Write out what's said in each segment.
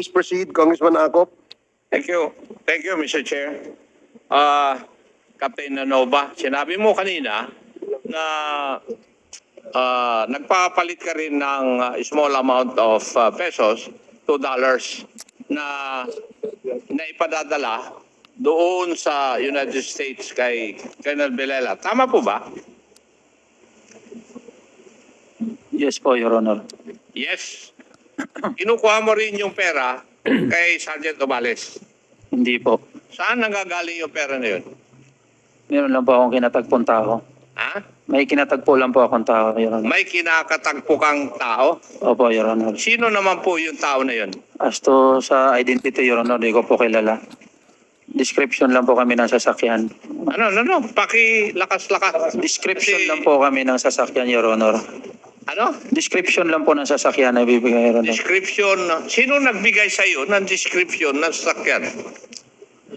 Please proceed, Congressman Akop. Thank you. Thank you, Mr. Chair. Captain Nova, sinabi mo kanina na nagpapalit ka rin ng small amount of pesos, $2, na ipadadala doon sa United States kay Colonel Villela. Tama po ba? Yes po, Your Honor. Yes. Kinukuha mo rin yung pera kay Sergeant Obales. Hindi po. Saan nanggagaling yung pera na yun? Meron lang po akong kinatagpong tao. Ha? May kinatagpo lang po akong tao, Your Honor. May kinakatagpo kang tao? Opo, Your Honor. Sino naman po yung tao na yun? As to sa identity, Your Honor, di ko po kilala. Description lang po kami ng sasakyan. Ano? Pakilakas-lakas. Description Kasi- lang po kami ng sasakyan, Your Honor. Ano? Description lang po ng sasakyan na bibigay, Your Honor. Description. Sino nagbigay sa iyo ng description ng sasakyan?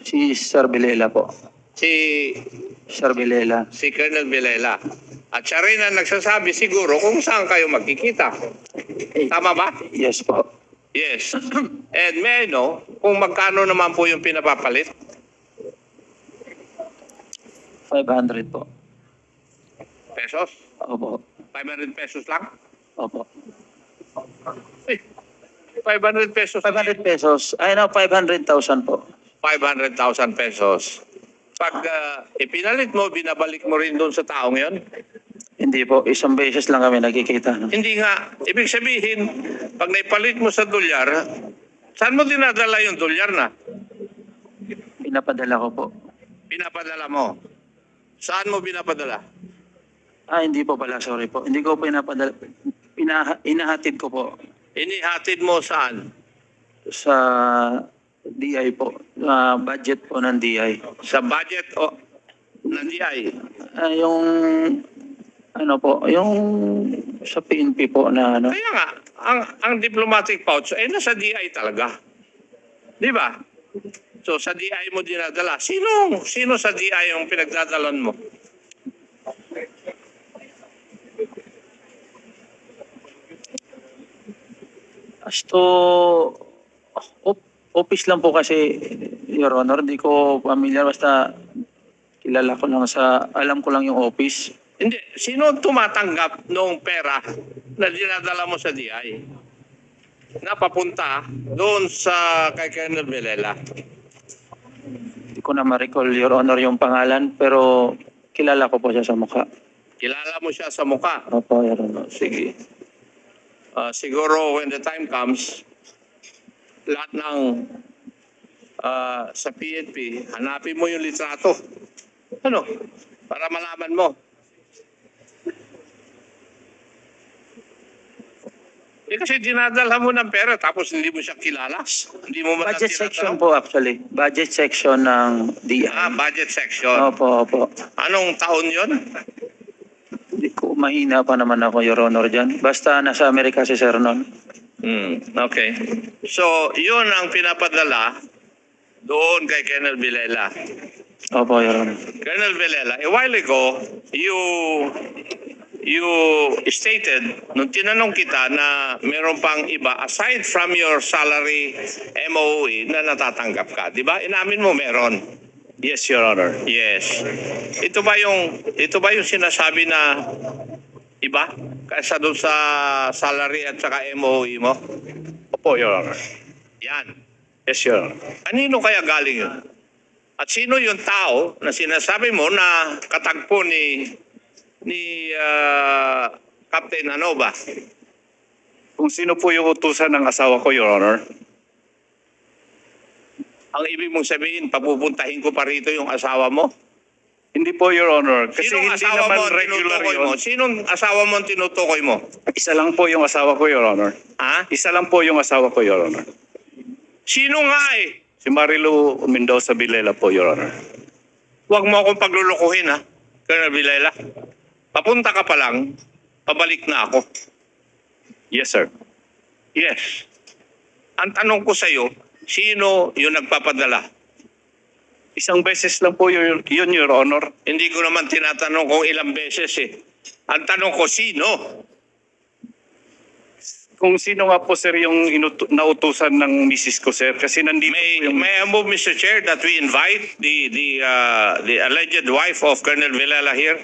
Si Sir Villela po. Si Sir Villela. Colonel Villela. At siya rin ang nagsasabi siguro kung saan kayo magkikita. Tama ba? Yes po. Yes. And may I know kung magkano naman po yung pinapapalit? 500 po. Pesos? Opo. 500 pesos lang? Opo. Eh, 500 pesos. 500 pesos. Ay, no, 500,000 po. 500,000 pesos. Pag ipinalit mo, binabalik mo rin doon sa taong yon? Hindi po. Isang beses lang kami nagkikita. No? Hindi nga. Ibig sabihin, pag naipalit mo sa dolyar, saan mo dinadala yung dolyar na? Pinapadala ko po. Pinapadala mo. Saan mo binapadala? Hindi po pala. Sorry po. Hindi ko pinapadala. Inahatid ko po Inihatid mo saan? sa DI po. Budget po ng DI. Sa budget o ng DI? Yung ano po, yung sa PNP po na ano. Kaya nga, ang diplomatic pouch ay nasa DI talaga. Di ba? So sa DI mo dinadala. Sino sa DI yung pinagdadalan mo? As to office lang po kasi, Your Honor, hindi ko familiar, basta kilala ko lang alam ko lang yung office. Hindi. Sino tumatanggap ng pera na dinadala mo sa DI? Na papunta doon sa kay Colonel Villela. Hindi ko na ma-recall, Your Honor, yung pangalan, pero kilala ko po siya sa mukha. Kilala mo siya sa mukha. Opo, Your Honor. Sige. Siguro when the time comes, lahat ng sa PNP, hanapin mo yung litrato. Ano? Para malaman mo. Kasi dinadala mo ng pera tapos hindi mo siya kilala. Hindi mo man Budget section po actually. Budget section ng DI. Budget section. Opo. Anong taon yon? Hindi ko mahina pa naman ako, Your Honor, dyan. Basta nasa Amerika si Sir noon. Okay. So, yun ang pinapadala doon kay Colonel Villela. Opo, Your Honor. Colonel Villela, a while ago, you stated, nung tinanong kita na meron pang iba, aside from your salary MOE na natatanggap ka, di ba? Inamin mo meron. Yes, Your Honor. Yes. Ito ba yung sinasabi na iba kaysa doon sa salary at saka MOE mo? Opo, Your Honor. Yan. Yes, Your Honor. Kanino kaya galing yun? At sino yung tao na sinasabi mo na katagpo ni Captain Anova? Kung sino po yung utusan ng asawa ko, Your Honor? Ang ibig mong sabihin, papupuntahin ko pa rito yung asawa mo? Hindi po, Your Honor. Kasi Sinong hindi asawa naman mo ang regular tinutukoy yun. mo? Sinong asawa mo ang tinutukoy mo? Isa lang po yung asawa ko, Your Honor. Ha? Isa lang po yung asawa ko, Your Honor. Sino nga eh? Si Marilu Mendoza Villela po, Your Honor. Huwag mo akong paglulukuhin ha, Colonel Villela. Papunta ka pa lang, pabalik na ako. Yes, sir. Yes. Ang tanong ko sa'yo, sino yung nagpapadala? Isang beses lang po yun, Your Honor. Hindi ko naman tinatanong kung ilang beses eh. Ang tanong ko, sino? Kung sino nga po sir yung nautusan ng misis ko sir kasi nandito po yung... May I move, Mr. Chair, that we invite the alleged wife of Colonel Villela here?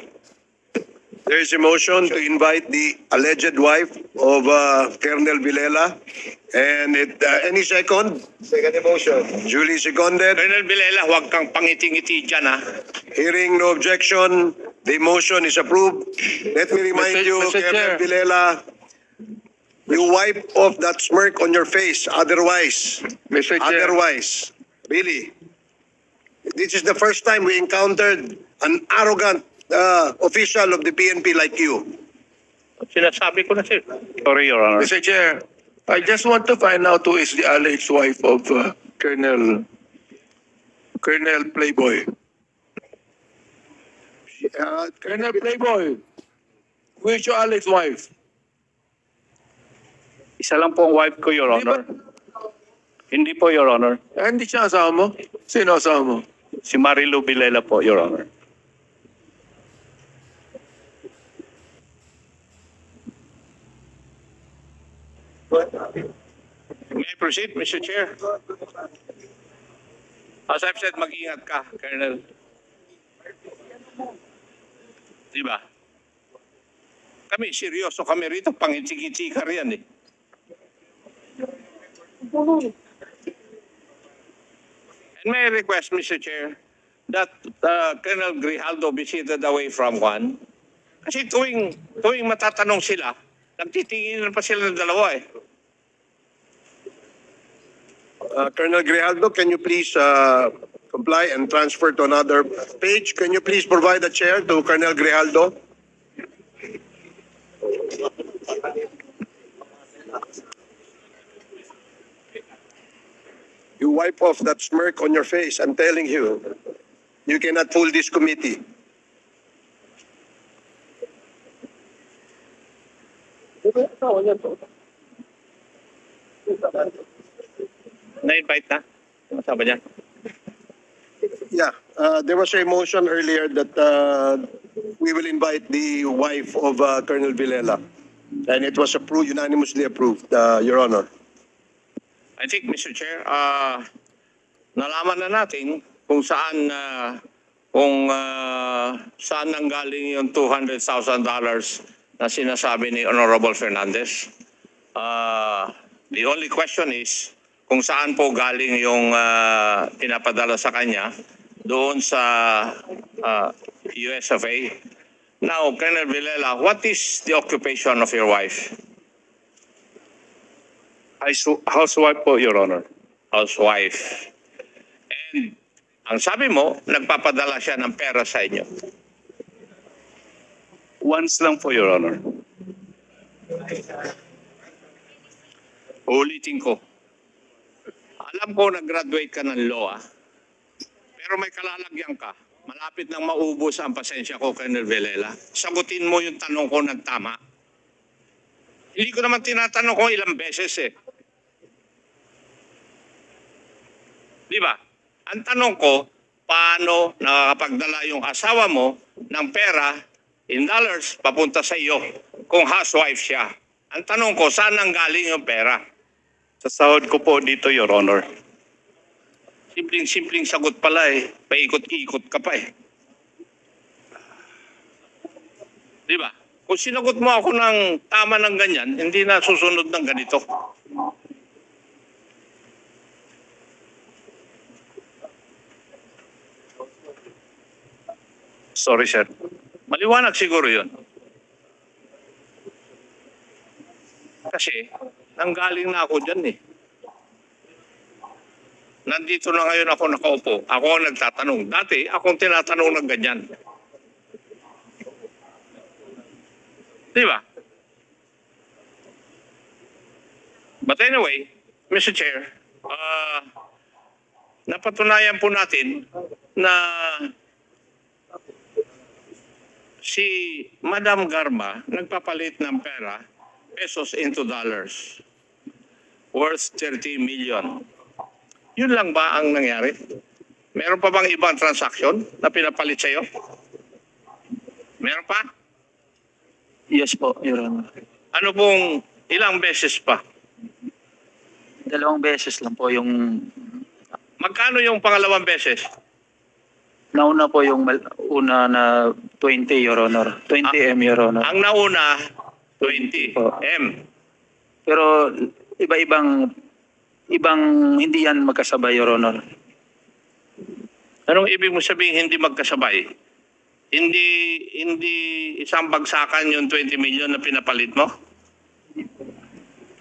There is a motion to invite the alleged wife of Colonel Villela. And any second? Second motion. Duly seconded. Colonel Villela, huwag kang pangiting-ngiti dyan, ha? Hearing no objection, the motion is approved. Let me remind you, Mr. Colonel Chair. Villela, you wipe off that smirk on your face. Otherwise, really, this is the first time we encountered an arrogant official of the PNP like you. Sinasabi ko na, sir. Sorry, Your Honor. Mr. Chair, I just want to find out who is the alleged wife of Colonel Playboy. Colonel Playboy, who is your alleged wife? Isa lang po ang wife ko, Your Honor. Hindi po, Your Honor. Hindi siya asawa mo? Sino asawa mo? Si Marilu Villela po, Your Honor. May I proceed, Mr. Chair? As I've said, mag-ingat ka, Colonel. Diba? Kami, seryoso kami rito. Pangiti-ngiti ka riyan, eh. And may I request, Mr. Chair, that Colonel Grijaldo be seated away from Juan? Kasi tuwing matatanong sila, nagtitingin pa sila ng dalawa, eh. Colonel Grijaldo, can you please comply and transfer to another page? Can you please provide a chair to Colonel Grijaldo? You wipe off that smirk on your face. I'm telling you, you cannot fool this committee. Na-invite na? Masama dyan? Yeah, there was a motion earlier that we will invite the wife of Colonel Villela. And it was approved, unanimously approved, Your Honor. I think, Mr. Chair, nalaman na natin kung saan nanggaling yung $200,000 na sinasabi ni Honorable Fernandez. The only question is kung saan po galing yung pinapadala sa kanya doon sa US of A. Now, Colonel Villela, what is the occupation of your wife? Housewife po, Your Honor. Housewife. And ang sabi mo, nagpapadala siya ng pera sa inyo. Once lang po, Your Honor. Ulitin ko. Alam ko nag-graduate ka ng law, pero may kalalagyan ka. Malapit nang maubos ang pasensya ko, Colonel Villela. Sagutin mo yung tanong ko ng tama. Hindi ko naman tinatanong ko ilang beses, eh. Di ba? Ang tanong ko, paano nakakapagdala yung asawa mo ng pera in dollars papunta sa iyo kung housewife siya? Ang tanong ko, saan nanggaling yung pera? Sa sahod ko po dito, Your Honor. Simpleng sagot pala, eh. Paikot-ikot ka pa, eh. Di ba? Kung sinagot mo ako ng tama ng ganyan, hindi na susunod ng ganito. Sorry, sir. Maliwanag siguro yun. Kasi, nanggaling na ako dyan, eh. Nandito na ngayon ako nakaupo. Ako ang nagtatanong. Dati, akong tinatanong ng ganyan. Di ba? But anyway, Mr. Chair, napatunayan po natin na si Madam Garma nagpapalit ng pera, pesos into dollars, worth 30 million. Yun lang ba ang nangyari? Meron pa bang ibang transaksyon na pinapalit sa'yo? Meron pa? Yes po, Your Honor. Ano pong Ilang beses pa? 2 beses lang po yung Magkano yung pangalawang beses? nauna po yung una na 20, Your Honor. 20 M, Your Honor. Ang nauna, 20 M. Pero ibang hindi yan magkasabay, Your Honor. Anong ibig mo sabihin hindi magkasabay? Hindi isang bagsakan yung 20 million na pinapalit mo?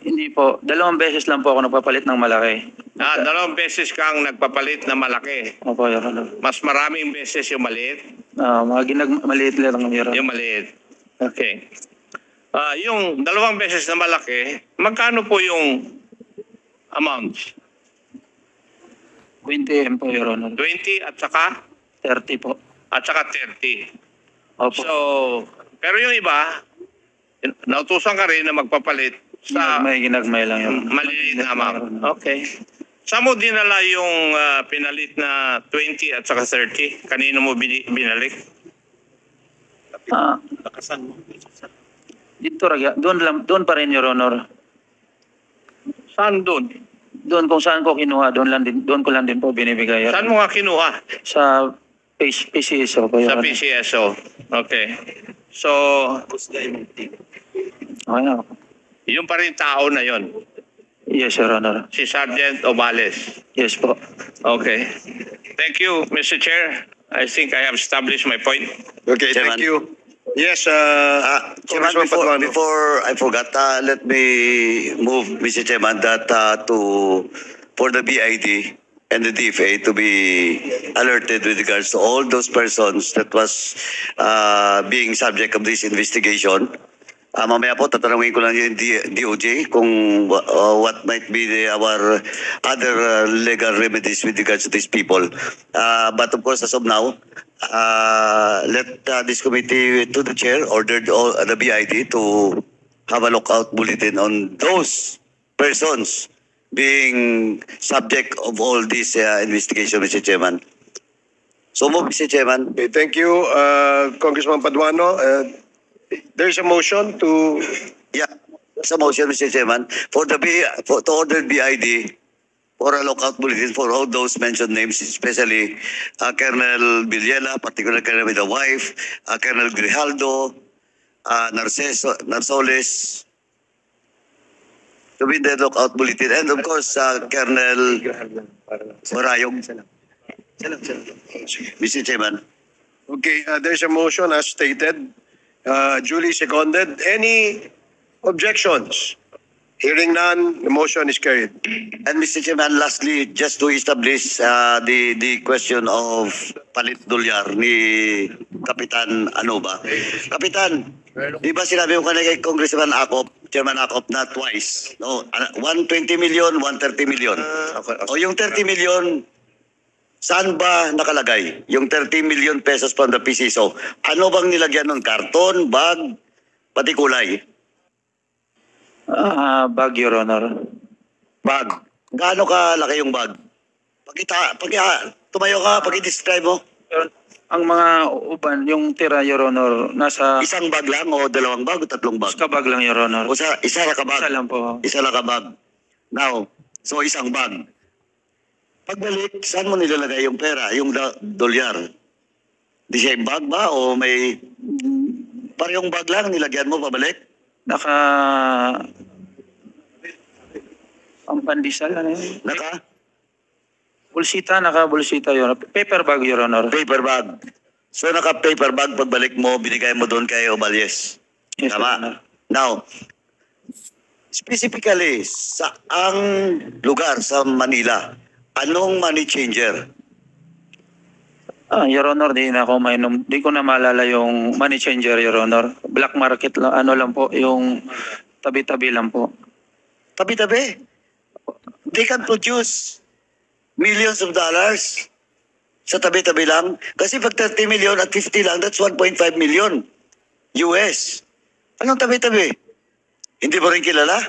Hindi po. 2 beses lang po ako nagpapalit ng malaki. 2 beses kang nagpapalit na malaki. Opo, Your Honor. Mas maraming beses yung maliit? Mga maliit lang, Your Honor. Yung maliit. Okay. Yung 2 beses na malaki, magkano po yung amount? 20 M po, Your Honor. 20 at saka? 30 po. At saka 30. Opo. So, pero yung iba, nautusan ka rin na magpapalit sa may ginagmay lang, Your Honor. maliliit na amount. Okay. Saan mo dinala yung pinalit na 20 at saka 30? Kanino mo binalik? Dito, doon pa rin, Your Honor. Saan doon? Doon kung saan ko kinuha, doon ko lang din po binibigay. Your Saan Honor. mo nga kinuha? Sa PCSO po, Your Sa Honor. PCSO. Okay. So, Okay na. yung pa rin tao na yon, Yes, Your Honor. si Sergeant Obales. Yes po. Okay. Thank you, Mr. Chair. I think I have established my point. Okay, Chairman. thank you. Yes, Chairman, Congressman Paduano. before I forgot, let me move, Mr. Chairman, that for the BID and the DFA to be alerted with regards to all those persons that was being subject of this investigation. Mamaya po, tatanungin ko lang yung DOJ kung what might be our other legal remedies with regards to these people. But of course, as of now, let this committee to the chair ordered all, the BID to have a lookout bulletin on those persons being subject of all this investigation, Mr. Chairman. So move, Mr. Chairman. Okay, thank you, Congressman Paduano. There's a motion to... Yeah, sa motion, Mr. Chairman, to order BID for a lookout bulletin for all those mentioned names, especially Colonel Villela, particularly Colonel with the wife, Colonel Grijaldo, Narsoles, to be in the lookout bulletin, and of course, Colonel Marayog. Mr. Chairman. Okay, there's a motion as stated, duly seconded. Any objections? Hearing none, the motion is carried. And Mr. Chairman, lastly, just to establish the question of palit dolyar ni Kapitan Anoba. Kapitan, di ba sinabi mo kanina kay Congressman Acop, Chairman Acop, na twice? No, 120 million, 130 million. O yung 30 million, saan ba nakalagay? Yung 30 million pesos from the PCSO. Ano bang nilagyan nun? Karton, bag, pati kulay? Bag, Your Honor. Bag. Gaano kalaki yung bag? Tumayo ka, pag-i-describe mo. Ang mga uban, yung tira, Your Honor, nasa Isang bag lang o dalawang bag o tatlong bag? bag lang, Your Honor. O isa lang ka bag? Isa lang po. Isa lang ka bag. Now, so isang bag. Pagbalik, saan mo nilalagay yung pera, yung dolyar? Di same bag ba o may parehong bag lang nilagyan mo pabalik? Ang pandesal, ano yun? Naka-paper Naka-bulsita, Your Honor. Paper bag, Your Honor. bag. So naka-paper bag, pagbalik mo, binigay mo doon kay Obales. Yes, Your Tama? Honor. Now, specifically, saang lugar sa Manila, anong money changer? Your Honor, di ko na maalala yung money changer, Your Honor. Black market lang, ano lang po, yung tabi-tabi lang po. Tabi-tabi. They can produce millions of dollars sa tabi-tabi lang. Kasi pag 30 million at 50 lang, that's 1.5 million US. Anong tabi-tabi? Hindi mo rin kilala?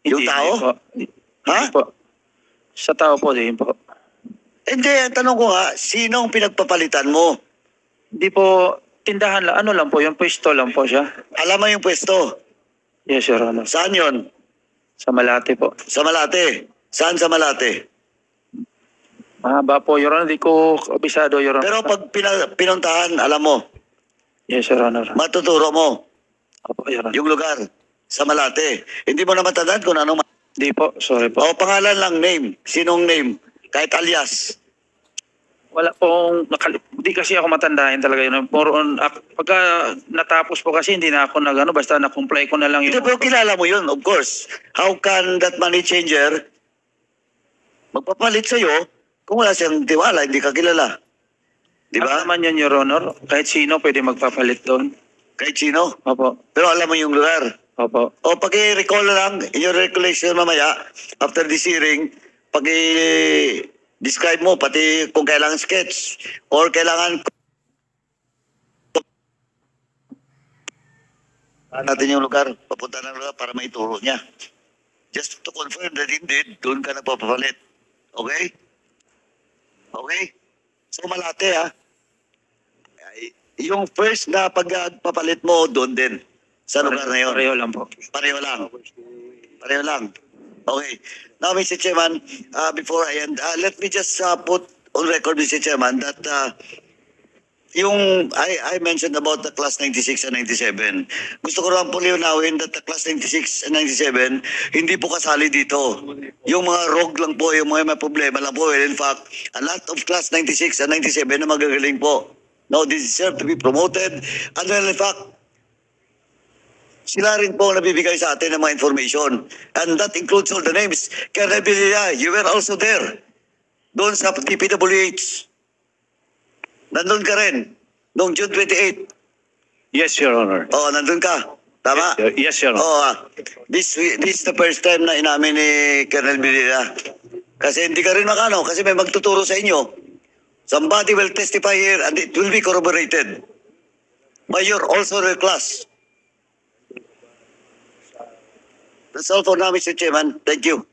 Yung Hindi, tao? hindi po. Ha? Hindi po. Sa tao po, din po. Hindi, ang tanong ko nga, sinong pinagpapalitan mo? Hindi po, tindahan lang, ano lang po, yung pwesto lang po siya. Alam mo yung pwesto? Yes, Your Honor. Saan yon? Sa Malate po. Sa Malate. Saan sa Malate? Mahaba po, Your Honor. Di ko kabisado, Your Honor. Pero pag pinuntahan, alam mo, Yes, Your Honor. matuturo mo Opo, Your Honor. yung lugar sa Malate. Hindi mo na matandaan kung anong... Di po, sorry po. O pangalan lang, name. Sinong name? Kahit alias. Wala pong, di kasi ako matandahin talaga yun. More on, pagka natapos po kasi hindi na ako nagano, basta na-comply ko na lang Hindi, yun. pero kilala mo yun, of course. How can that money changer magpapalit sa'yo kung wala siyang tiwala, hindi ka kilala? Di Ano ba? naman yun, Your Honor? Kahit sino pwede magpapalit doon. Kahit sino. Opo. Pero alam mo yung lugar. Opo. O pag-recall lang, in your recollection mamaya, after this hearing, describe mo, pati kung kailangan sketch, or kailangan natin yung lugar, papunta ng lugar para maituro niya. Just to confirm that indeed, doon ka nagpapapalit. Okay? Okay? So Malate ha. Yung first na pagpapalit mo, doon din. Sa lugar na yun. Pareho lang po. Pareho lang. Pareho lang. Okay. Now, Mr. Chairman, before I end, let me just put on record, Mr. Chairman, that I mentioned about the class 96 and 97. Gusto ko lang po liwanawin that the class 96 and 97 hindi po kasali dito. Yung mga rogue lang po, yung mga may problema lang po. In fact, a lot of class 96 and 97 na magagaling po. Now, they deserve to be promoted. And well, in fact, sila rin po ang nabibigay sa atin ng mga information. And that includes all the names. Colonel Villela, you were also there. Doon sa DPWH. Nandun ka rin. Noong June 28. Yes, Your Honor. Oo, nandun ka. Tama? Yes, Your Honor. Oo. This is the first time na inamin ni Colonel Villela. Kasi hindi ka rin makano. Kasi may magtuturo sa inyo. Somebody will testify here and it will be corroborated. But you're also their class. That's all for now, Mr. Chairman. Thank you.